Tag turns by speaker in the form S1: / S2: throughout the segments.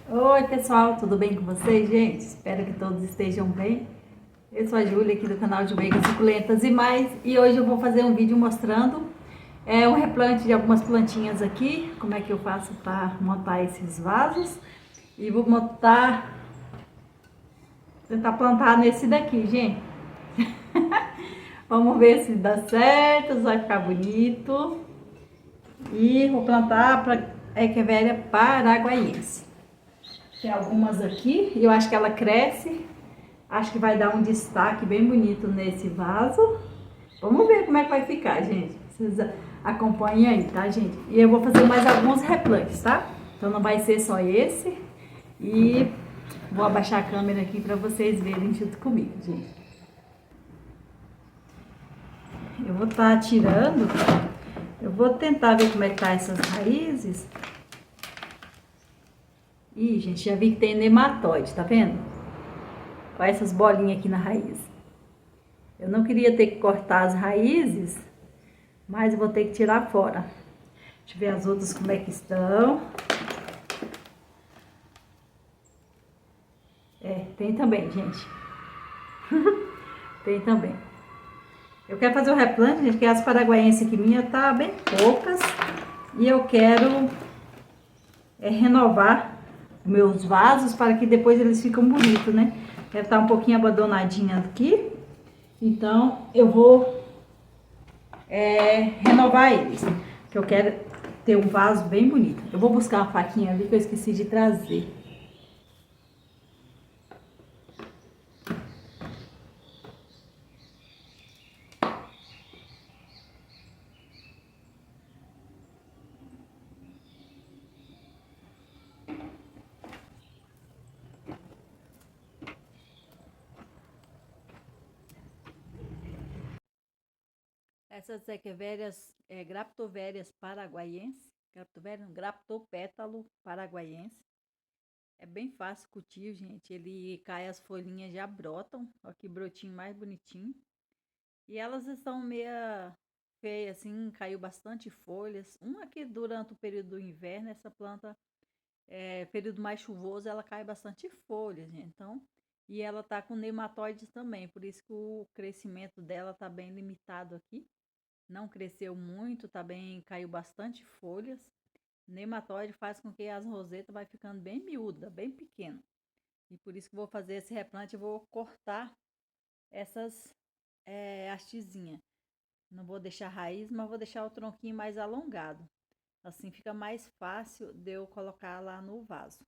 S1: Oi pessoal, tudo bem com vocês, gente? Espero que todos estejam bem. Eu sou a Júlia aqui do canal de Meigas Suculentas e mais, e hoje eu vou fazer um vídeo mostrando um replante de algumas plantinhas aqui, como é que eu faço para montar esses vasos, e vou tentar plantar nesse daqui, gente. Vamos ver se dá certo, se vai ficar bonito. E vou plantar para Echeveria paraguaiense. Tem algumas aqui e eu acho que ela cresce. Acho que vai dar um destaque bem bonito nesse vaso. Vamos ver como é que vai ficar, gente. Vocês acompanhem aí, tá, gente? E eu vou fazer mais alguns replantes, tá? Então não vai ser só esse. E vou abaixar a câmera aqui para vocês verem junto comigo, gente. Eu vou estar tirando. Eu vou tentar ver como é que tá essas raízes. Ih, gente, já vi que tem nematóide, tá vendo? Olha essas bolinhas aqui na raiz. Eu não queria ter que cortar as raízes, mas eu vou ter que tirar fora. Deixa eu ver as outras como é que estão. Tem também, gente. Tem também. Eu quero fazer o replante, gente, que as paraguaienses aqui minha tá bem poucas. E eu quero renovar meus vasos para que depois eles ficam bonitos, né? Deve estar um pouquinho abandonadinha aqui. Então eu vou renovar eles. Que eu quero ter um vaso bem bonito. Eu vou buscar uma faquinha ali que eu esqueci de trazer. Essas echeverias, graptoverias paraguaiense, graptopétalo paraguaiense. É bem fácil o cultivo, gente. Ele cai, as folhinhas já brotam. Olha que brotinho mais bonitinho. E elas estão meia feias, assim, caiu bastante folhas. Uma que durante o período do inverno, essa planta, período mais chuvoso, ela cai bastante folhas, gente. Então, e ela tá com nematóides também, por isso que o crescimento dela tá bem limitado aqui. Não cresceu muito, tá bem, caiu bastante folhas. Nematóide faz com que as rosetas vai ficando bem miúda, bem pequena. E por isso que vou fazer esse replante, eu vou cortar essas hastezinhas. Não vou deixar raiz, mas vou deixar o tronquinho mais alongado. Assim fica mais fácil de eu colocar lá no vaso.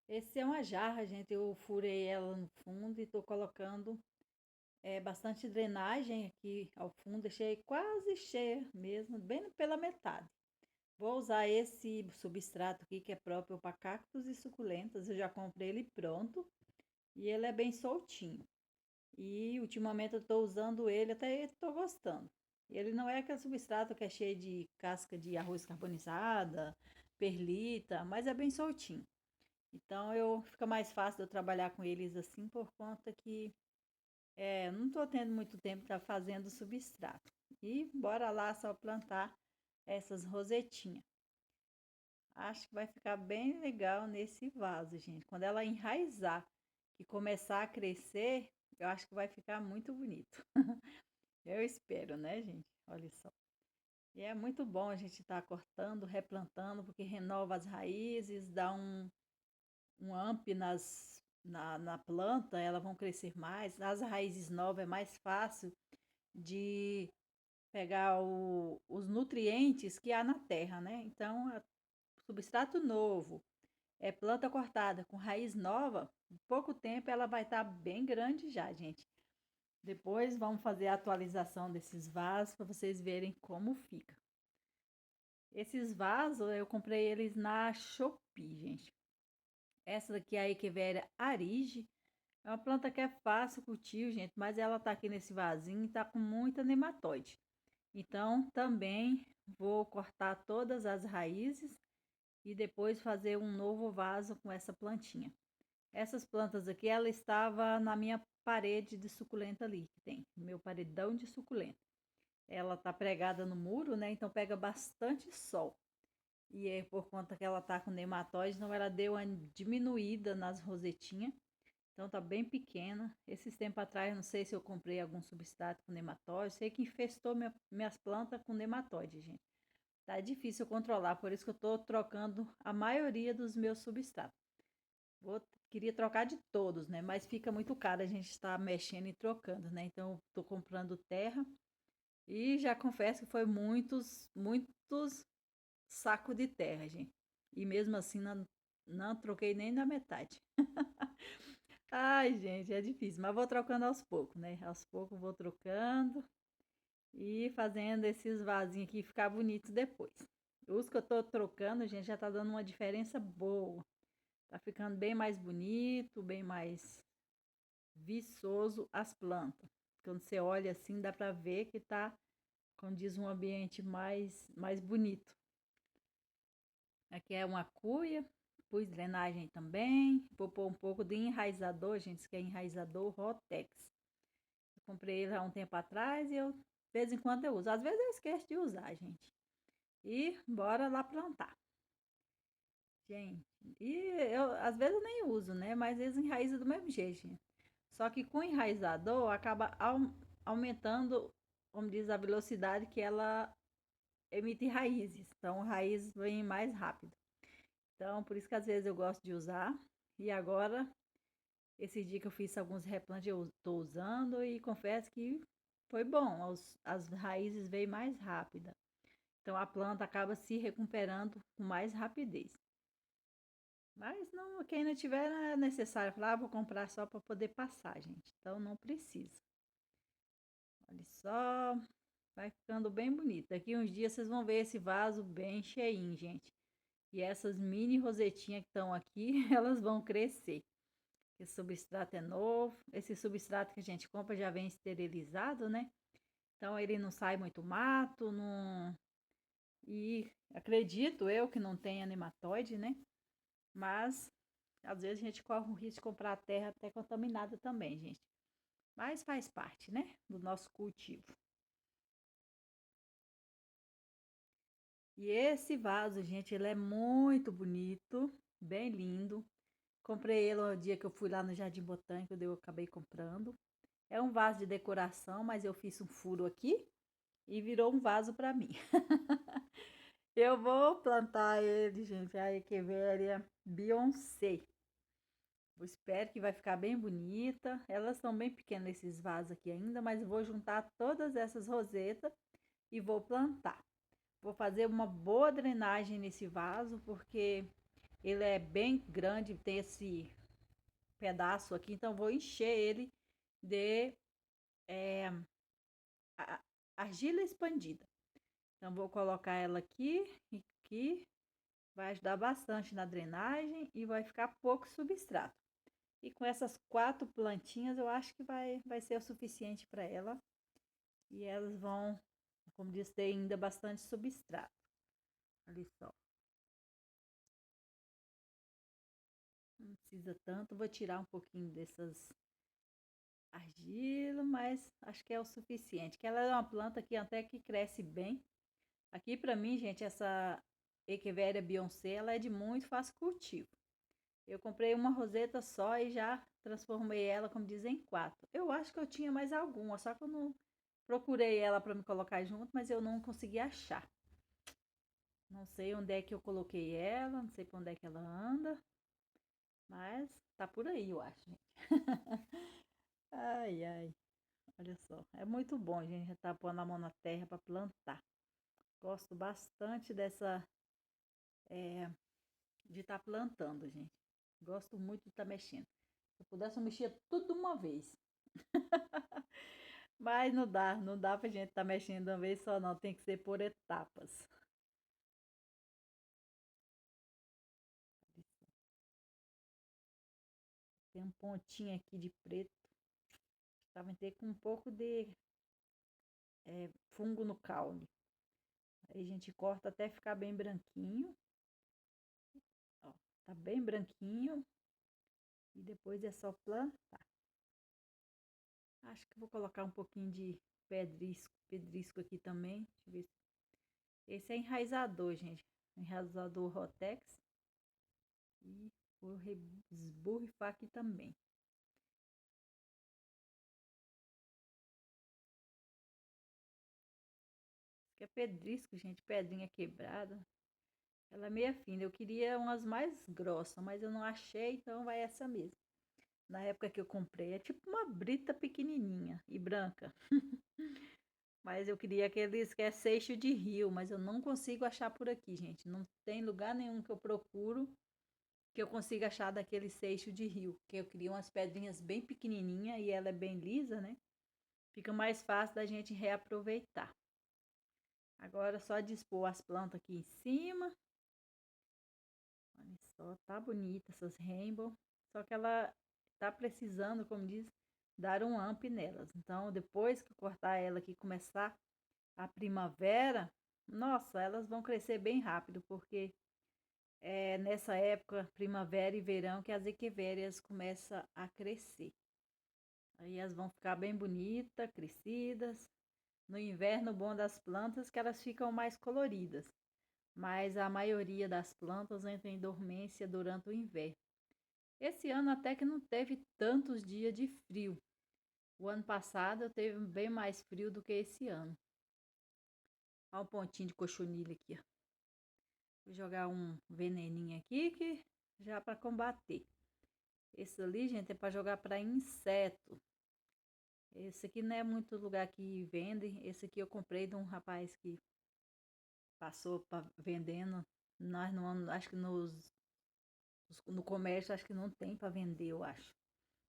S1: Esse é uma jarra, gente. Eu furei ela no fundo e tô colocando bastante drenagem aqui ao fundo. Deixei quase cheia mesmo, bem pela metade. Vou usar esse substrato aqui que é próprio para cactos e suculentas. Eu já comprei ele pronto e ele é bem soltinho. E ultimamente eu estou usando ele, até estou gostando. Ele não é aquele substrato que é cheio de casca de arroz carbonizada, perlita, mas é bem soltinho. Então fica mais fácil de eu trabalhar com eles assim por conta que não estou tendo muito tempo para fazendo substrato. E bora lá só plantar essas rosetinhas. Acho que vai ficar bem legal nesse vaso, gente. Quando ela enraizar e começar a crescer, eu acho que vai ficar muito bonito. Eu espero, né, gente? Olha só. E é muito bom a gente estar cortando, replantando, porque renova as raízes, dá um amp na planta, elas vão crescer mais. As raízes novas é mais fácil de pegar os nutrientes que há na terra, né? Então, substrato novo, planta cortada com raiz nova, em pouco tempo ela vai estar bem grande já, gente. Depois vamos fazer a atualização desses vasos para vocês verem como fica. Esses vasos eu comprei eles na Shopee, gente. Essa daqui é a Echeveria arige. É uma planta que é fácil o cultivo, gente, mas ela tá aqui nesse vasinho e tá com muita nematóide. Então também vou cortar todas as raízes e depois fazer um novo vaso com essa plantinha. Essas plantas aqui, ela estava na minha parede de suculenta ali, que tem, meu paredão de suculenta. Ela tá pregada no muro, né? Então pega bastante sol. E é por conta que ela tá com nematóide, então ela deu uma diminuída nas rosetinhas. Então tá bem pequena. Esses tempos atrás, não sei se eu comprei algum substrato com nematóide. Sei que infestou minhas plantas com nematóide, gente. Tá difícil controlar, por isso que eu tô trocando a maioria dos meus substratos. Queria trocar de todos, né? Mas fica muito caro a gente estar mexendo e trocando, né? Então, eu tô comprando terra e já confesso que foi muitos sacos de terra, gente. E mesmo assim, não troquei nem na metade. Ai, gente, é difícil, mas vou trocando aos poucos, né? Aos poucos vou trocando e fazendo esses vasinhos aqui ficar bonito depois. Os que eu tô trocando, gente, já tá dando uma diferença boa. Tá ficando bem mais bonito, bem mais viçoso as plantas. Quando você olha assim, dá pra ver que tá, como diz, um ambiente mais bonito. Aqui é uma cuia, pus drenagem também. Vou pôr um pouco de enraizador, gente, que é enraizador Rotex. Eu comprei ele há um tempo atrás e eu, de vez em quando eu uso. Às vezes eu esqueço de usar, gente. E bora lá plantar. Gente, e eu às vezes eu nem uso, né? Mas eles enraizam do mesmo jeito, gente. Só que com o enraizador acaba aumentando, como diz, a velocidade que ela emite raízes. Então, raízes vêm mais rápido. Então, por isso que às vezes eu gosto de usar. E agora, esse dia que eu fiz alguns replantes, eu estou usando e confesso que foi bom. As raízes vêm mais rápida. Então, a planta acaba se recuperando com mais rapidez. Mas não, quem não tiver é necessário falar, vou comprar só para poder passar, gente. Então não precisa. Olha só, vai ficando bem bonito. Daqui uns dias vocês vão ver esse vaso bem cheinho, gente. E essas mini rosetinhas que estão aqui, elas vão crescer. Esse substrato é novo. Esse substrato que a gente compra já vem esterilizado, né? Então ele não sai muito mato, não. E acredito eu que não tenha nematóide, né? Mas às vezes a gente corre o risco de comprar a terra até contaminada também, gente. Mas faz parte, né? Do nosso cultivo. E esse vaso, gente, ele é muito bonito, bem lindo. Comprei ele no dia que eu fui lá no Jardim Botânico, eu acabei comprando. É um vaso de decoração, mas eu fiz um furo aqui e virou um vaso para mim. Eu vou plantar ele, gente, a Echeveria Beyoncé. Eu espero que vai ficar bem bonita. Elas são bem pequenas esses vasos aqui ainda, mas eu vou juntar todas essas rosetas e vou plantar. Vou fazer uma boa drenagem nesse vaso, porque ele é bem grande, tem esse pedaço aqui, então vou encher ele de é, argila expandida. Então vou colocar ela aqui e aqui, vai ajudar bastante na drenagem e vai ficar pouco substrato. E com essas 4 plantinhas, eu acho que vai ser o suficiente para ela. E elas vão, como disse, ter ainda bastante substrato. Olha só. Não precisa tanto. Vou tirar um pouquinho dessas argila, mas acho que é o suficiente. Que ela é uma planta que até que cresce bem. Aqui para mim, gente, essa Echeveria Beyoncé, ela é de muito fácil cultivo. Eu comprei uma roseta só e já transformei ela, como dizem, em 4. Eu acho que eu tinha mais alguma, só que eu não procurei ela para me colocar junto, mas eu não consegui achar. Não sei onde é que eu coloquei ela, não sei para onde é que ela anda, mas tá por aí, eu acho, gente. Ai, ai, olha só. É muito bom, gente, já tá pondo a mão na terra para plantar. Gosto bastante de estar plantando, gente. Gosto muito de estar mexendo. Se eu pudesse, eu mexia tudo de uma vez. Mas não dá pra gente estar mexendo de uma vez só, não. Tem que ser por etapas. Tem um pontinho aqui de preto. Estava ter com um pouco de fungo no caule. Aí a gente corta até ficar bem branquinho. bem branquinho. E depois é só plantar. Acho que vou colocar um pouquinho de pedrisco aqui também. Deixa eu ver. Esse é enraizador, gente. Enraizador Rotex. E vou esborrifar aqui também. Que é pedrisco, gente. Pedrinha quebrada. Ela é meio fina. Eu queria umas mais grossas, mas eu não achei, então vai essa mesmo. Na época que eu comprei, é tipo uma brita pequenininha e branca. Mas eu queria aqueles que é seixo de rio, mas eu não consigo achar por aqui, gente. Não tem lugar nenhum que eu procuro que eu consiga achar daquele seixo de rio. Que eu queria umas pedrinhas bem pequenininha e ela é bem lisa, né? Fica mais fácil da gente reaproveitar. Agora é só dispor as plantas aqui em cima. Olha só, tá bonita essas rainbow. Só que ela tá precisando, como diz, dar um amp nelas. Então, depois que eu cortar ela aqui e começar a primavera, nossa, elas vão crescer bem rápido, porque é nessa época, primavera e verão, que as equivérias começam a crescer. Aí elas vão ficar bem bonitas, crescidas. No inverno, o bom das plantas é que elas ficam mais coloridas, mas a maioria das plantas entra em dormência durante o inverno. Esse ano até que não teve tantos dias de frio. O ano passado eu teve bem mais frio do que esse ano. Olha um pontinho de cochonilha aqui, ó. Vou jogar um veneninho aqui que já para combater. Esse ali, gente, é para jogar para inseto. Esse aqui não é muito lugar que vende. Esse aqui eu comprei de um rapaz que passou para vendendo. Nós não, acho que no comércio acho que não tem para vender, eu acho.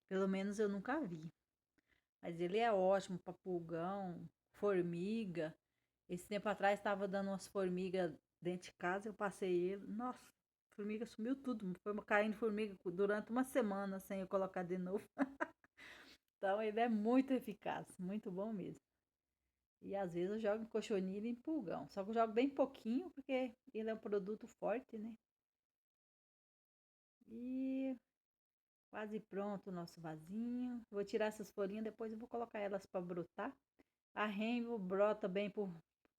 S1: Pelo menos eu nunca vi. Mas ele é ótimo para pulgão, formiga. Esse tempo atrás estava dando umas formigas dentro de casa, eu passei ele. Nossa, formiga sumiu tudo. Foi caindo formiga durante uma semana sem eu colocar de novo. Então ele é muito eficaz, muito bom mesmo. E às vezes eu jogo em cochonilha e em pulgão. Só que eu jogo bem pouquinho, porque ele é um produto forte, né? E quase pronto o nosso vasinho. Vou tirar essas folhinhas, depois eu vou colocar elas para brotar. A rainbow brota bem por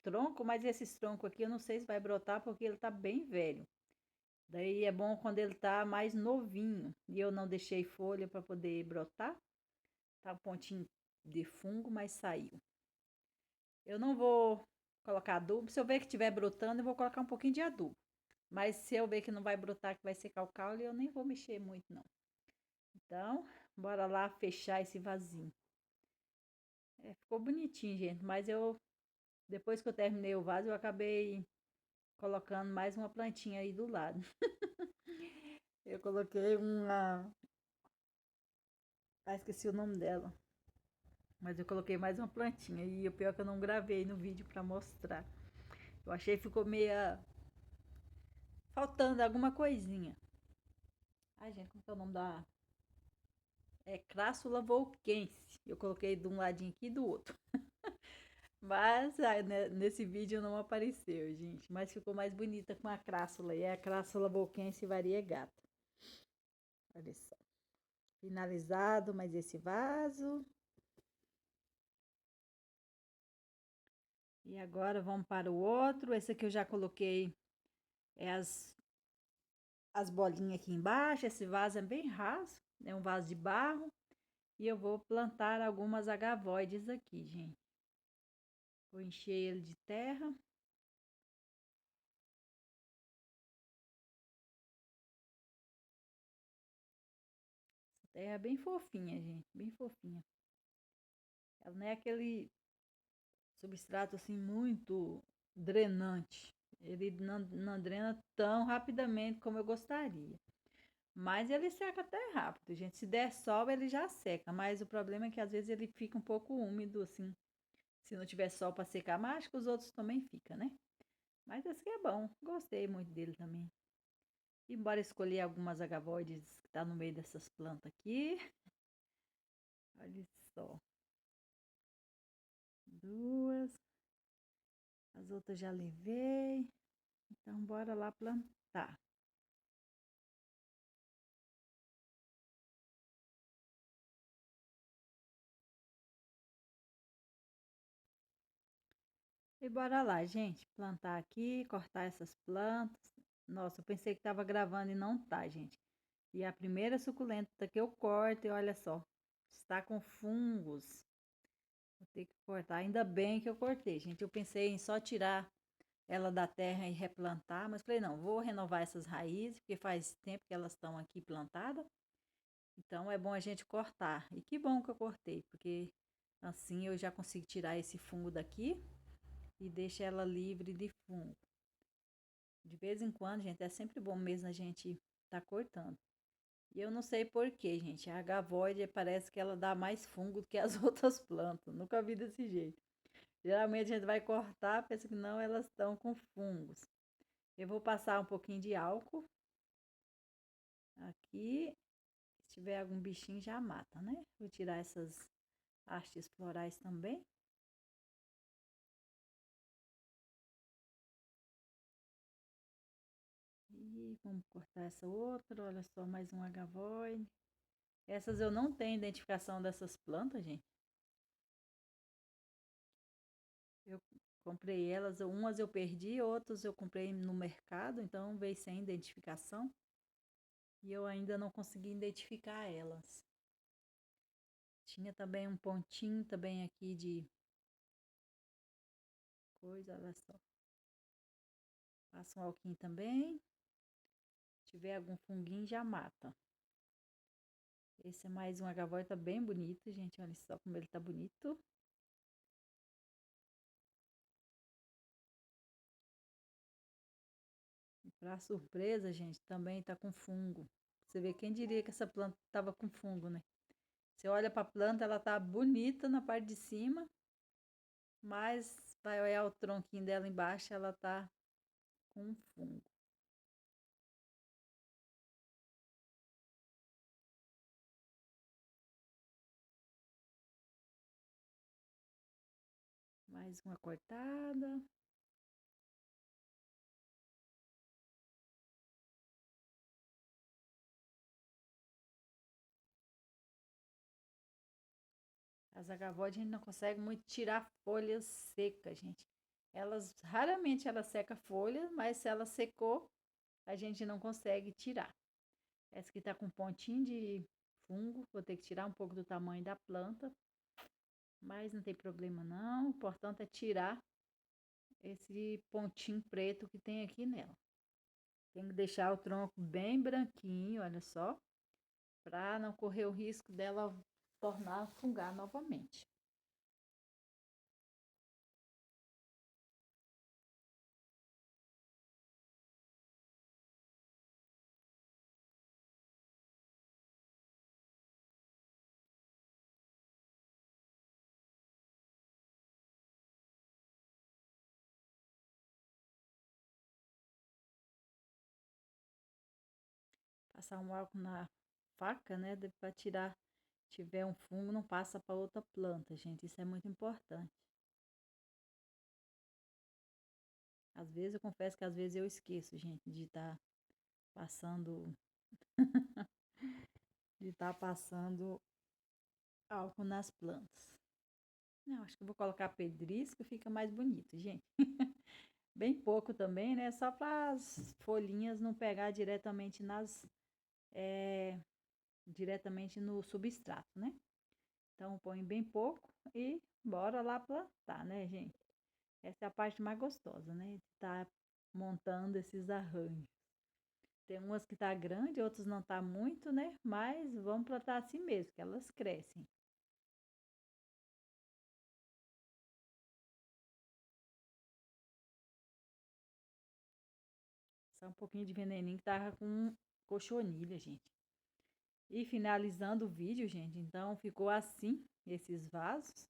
S1: tronco, mas esses troncos aqui eu não sei se vai brotar porque ele tá bem velho. Daí é bom quando ele tá mais novinho. E eu não deixei folha para poder brotar. Tá um pontinho de fungo, mas saiu. Eu não vou colocar adubo. Se eu ver que estiver brotando, eu vou colocar um pouquinho de adubo. Mas se eu ver que não vai brotar, que vai secar o caule, eu nem vou mexer muito, não. Então, bora lá fechar esse vasinho. Ficou bonitinho, gente. Mas depois que eu terminei o vaso, eu acabei colocando mais uma plantinha aí do lado. Eu coloquei uma. Ah, esqueci o nome dela. Mas eu coloquei mais uma plantinha. E o pior é que eu não gravei no vídeo pra mostrar. Eu achei que ficou meia. Faltando alguma coisinha. Ai, gente, como que é o nome da. É Crassula volquense. Eu coloquei de um ladinho aqui e do outro. Mas nesse vídeo não apareceu, gente. Mas ficou mais bonita com a crassula. E é a Crassula volquense variegata. Olha só. Finalizado mais esse vaso. E agora vamos para o outro. Esse aqui eu já coloquei as bolinhas aqui embaixo. Esse vaso é bem raso. É um vaso de barro. E eu vou plantar algumas agavoides aqui, gente. Vou encher ele de terra. Essa terra é bem fofinha, gente. Bem fofinha. Ela não é aquele substrato assim muito drenante. Ele não drena tão rapidamente como eu gostaria. Mas ele seca até rápido, gente. Se der sol, ele já seca. Mas o problema é que às vezes ele fica um pouco úmido, assim. Se não tiver sol para secar, mas acho que os outros também ficam, né? Mas esse aqui é bom. Gostei muito dele também. Embora escolher algumas agavoides que tá no meio dessas plantas aqui. Olha só. Duas. As outras já levei. Então, bora lá plantar. E bora lá, gente, plantar aqui, cortar essas plantas. Nossa, eu pensei que tava gravando e não tá, gente. E a primeira suculenta que eu corto, e olha só, está com fungos. Vou ter que cortar. Ainda bem que eu cortei, gente. Eu pensei em só tirar ela da terra e replantar, mas falei, não, vou renovar essas raízes, porque faz tempo que elas estão aqui plantadas. Então é bom a gente cortar. E que bom que eu cortei, porque assim eu já consigo tirar esse fungo daqui e deixa ela livre de fungo. De vez em quando, gente, é sempre bom mesmo a gente tá cortando. E eu não sei por quê, gente. A gavoide parece que ela dá mais fungo do que as outras plantas. Nunca vi desse jeito. Geralmente a gente vai cortar, pensa que não, elas estão com fungos. Eu vou passar um pouquinho de álcool aqui. Se tiver algum bichinho, já mata, né? Vou tirar essas hastes florais também. E vamos cortar essa outra. Olha só, mais um agavoide. Essas eu não tenho identificação dessas plantas, gente. Eu comprei elas, umas eu perdi, outras eu comprei no mercado, então veio sem identificação. E eu ainda não consegui identificar elas. Tinha também um pontinho também aqui de coisa, olha só. Passa um alquinho também. Se tiver algum funguinho, já mata. Esse é mais um agavoy, tá bem bonito, gente. Olha só como ele tá bonito. E pra surpresa, gente, também tá com fungo. Você vê, quem diria que essa planta tava com fungo, né? Você olha pra planta, ela tá bonita na parte de cima, mas vai olhar o tronquinho dela embaixo, ela tá com fungo. Mais uma cortada. As agavoides a gente não consegue muito tirar folhas secas, gente. Elas raramente ela seca folha, mas se ela secou, a gente não consegue tirar. Essa aqui tá com um pontinho de fungo, vou ter que tirar um pouco do tamanho da planta, mas não tem problema não. O importante é tirar esse pontinho preto que tem aqui nela. Tem que deixar o tronco bem branquinho, olha só, para não correr o risco dela tornar a fungar novamente. Passar um álcool na faca, né, para tirar, tiver um fungo, não passa para outra planta, gente. Isso é muito importante. Às vezes eu confesso que às vezes eu esqueço, gente, de estar passando álcool nas plantas. Não, acho que eu vou colocar pedrisco, fica mais bonito, gente. Bem pouco também, né? Só para as folhinhas não pegar é, diretamente no substrato, né? Então põe bem pouco e bora lá plantar, né, gente? Essa é a parte mais gostosa, né? Tá montando esses arranjos. Tem umas que tá grande, outras não tá muito, né? Mas vamos plantar assim mesmo, que elas crescem. Só um pouquinho de veneninho que tava com cochonilha, gente. E finalizando o vídeo, gente, então ficou assim, esses vasos.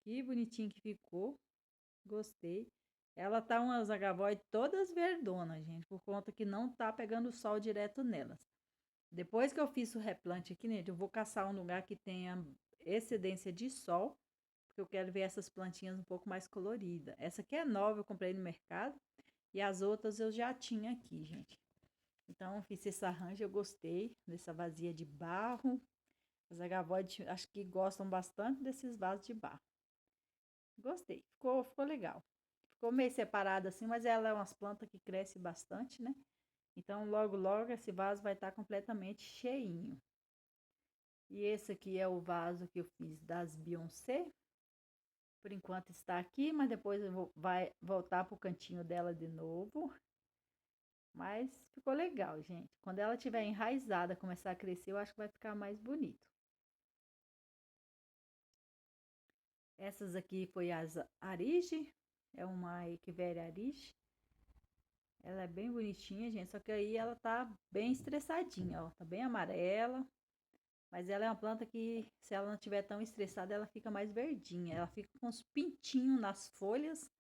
S1: Que bonitinho que ficou. Gostei. Ela tá umas agavoides todas verdonas, gente, por conta que não tá pegando sol direto nelas. Depois que eu fiz o replante aqui, gente, eu vou caçar um lugar que tenha excedência de sol, porque eu quero ver essas plantinhas um pouco mais coloridas. Essa aqui é nova, eu comprei no mercado, e as outras eu já tinha aqui, gente. Então, eu fiz esse arranjo, eu gostei dessa vasilha de barro. As agavoides acho que gostam bastante desses vasos de barro. Gostei, ficou legal. Ficou meio separado assim, mas ela é umas plantas que cresce bastante, né? Então, logo, logo esse vaso vai estar completamente cheinho. E esse aqui é o vaso que eu fiz das Beyoncé. Por enquanto está aqui, mas depois vai voltar pro cantinho dela de novo. Mas ficou legal, gente. Quando ela tiver enraizada, começar a crescer, eu acho que vai ficar mais bonito. Essas aqui foi as Arige, é uma Echeveria Arige. Ela é bem bonitinha, gente, só que aí ela tá bem estressadinha, ó, tá bem amarela. Mas ela é uma planta que, se ela não tiver tão estressada, ela fica mais verdinha. Ela fica com uns pintinhos nas folhas,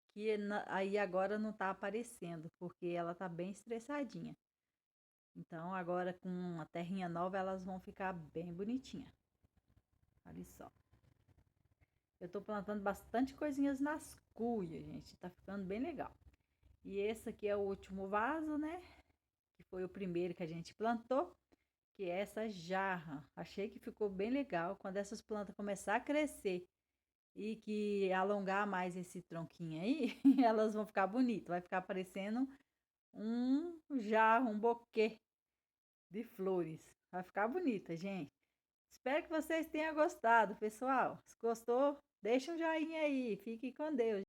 S1: que aí agora não tá aparecendo, porque ela tá bem estressadinha. Então agora com a terrinha nova, elas vão ficar bem bonitinha. Olha só. Eu tô plantando bastante coisinhas nas cuias, gente. Tá ficando bem legal. E esse aqui é o último vaso, né? Que foi o primeiro que a gente plantou. Que é essa jarra. Achei que ficou bem legal. Quando essas plantas começar a crescer e que alongar mais esse tronquinho aí, elas vão ficar bonitas. Vai ficar parecendo um jarro, um buquê de flores. Vai ficar bonita, gente. Espero que vocês tenham gostado, pessoal. Se gostou, deixa um joinha aí. Fique com Deus.